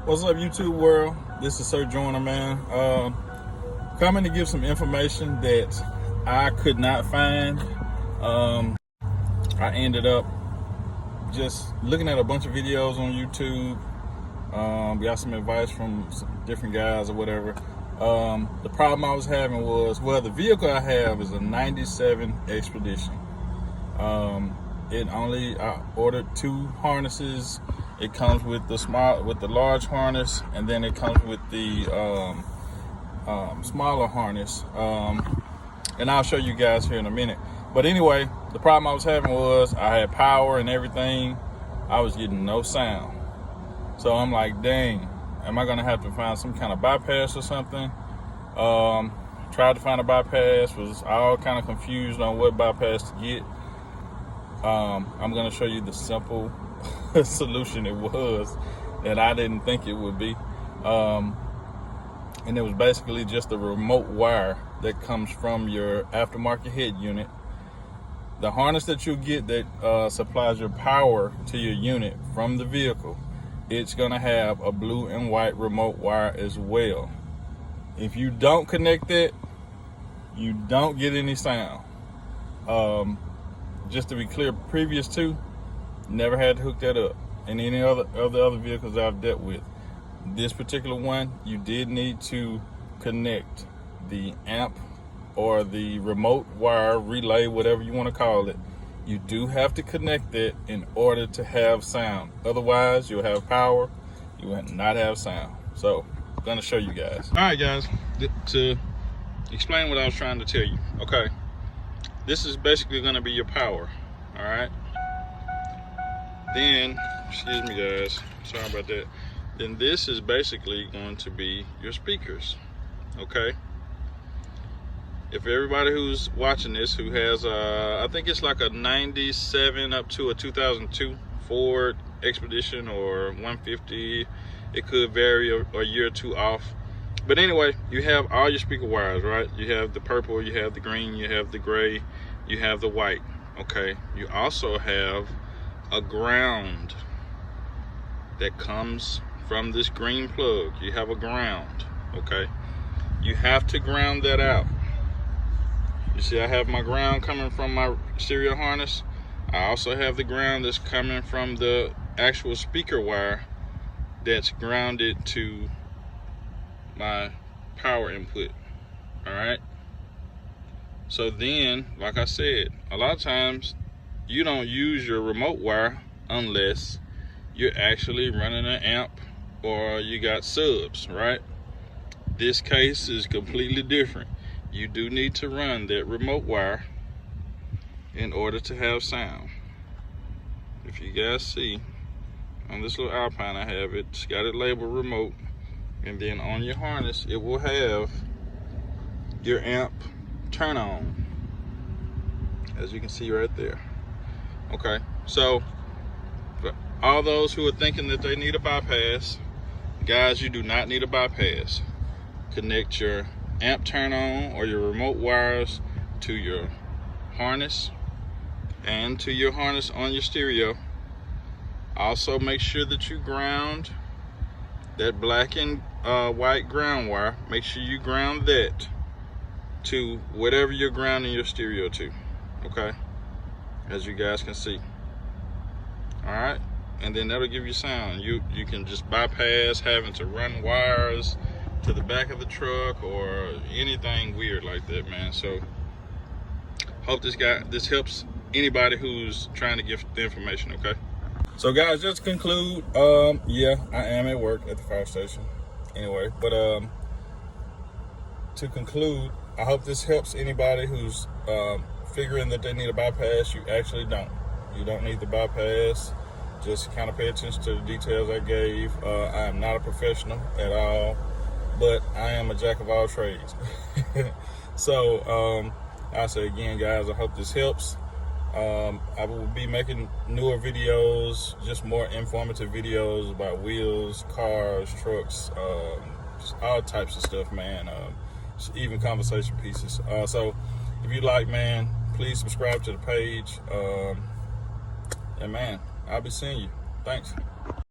What's up, YouTube world? This is Sir Joyner, man. Coming to give some information that I could not find. I ended up just looking at a bunch of videos on YouTube. Got some advice from some different guys or whatever. The problem I was having was, well, the vehicle I have is a 97 Expedition. I ordered 2 harnesses. It comes with the large harness, and then it comes with the smaller harness. And I'll show you guys here in a minute. But anyway, the problem I was having was I had power and everything. I was getting no sound. So I'm like, dang, am I gonna have to find some kind of bypass or something? Tried to find a bypass, was all kind of confused on what bypass to get. I'm gonna show you the simple solution it was that I didn't think it would be. And it was basically just a remote wire that comes from your aftermarket head unit. The harness that you get that supplies your power to your unit from the vehicle, it's gonna have a blue and white remote wire as well. If you don't connect it, you don't get any sound. Just to be clear, previous to, never had to hook that up in any other vehicles I've dealt with. This particular one, you did need to connect the amp or the remote wire relay, whatever you want to call it. You do have to connect it in order to have sound. Otherwise, you'll have power, you will not have sound. So I'm gonna show you guys. All right, guys, to explain what I was trying to tell you. Okay, this is basically gonna be your power. All right, then, excuse me guys, sorry about that. Then this is basically going to be your speakers. Okay, if everybody who's watching this who has I think it's like a 97 up to a 2002 Ford Expedition or 150, it could vary a year or two off, but anyway, you have all your speaker wires, right? You have the purple, you have the green, you have the gray, you have the white. Okay, you also have a ground that comes from this green plug. You have a ground. Okay, you have to ground that out. You see, I have my ground coming from my stereo harness. I also have the ground that's coming from the actual speaker wire that's grounded to my power input. All right, so then, like I said, a lot of times you don't use your remote wire unless you're actually running an amp or you got subs, right? This case is completely different. You do need to run that remote wire in order to have sound. If you guys see on this little Alpine I have, it's got it labeled remote, and then on your harness it will have your amp turn on, as you can see right there. Okay, so for all those who are thinking that they need a bypass, guys, you do not need a bypass. Connect your amp turn on or your remote wires to your harness and to your harness on your stereo. Also, make sure that you ground that black and white ground wire. Make sure you ground that to whatever you're grounding your stereo to. Okay, as you guys can see. All right, and then that'll give you sound. You can just bypass having to run wires to the back of the truck or anything weird like that, man. So hope this helps anybody who's trying to get the information. Okay, so guys, just to conclude, yeah, I am at work at the fire station anyway, but to conclude, I hope this helps anybody who's figuring that they need a bypass. You actually don't. You don't need the bypass. Just kind of pay attention to the details I gave. I am not a professional at all, but I am a jack of all trades. So I say again, guys, I hope this helps. I will be making newer videos, just more informative videos about wheels, cars, trucks, just all types of stuff, man. Even conversation pieces. So if you like, man, please subscribe to the page. And man, I'll be seeing you. Thanks.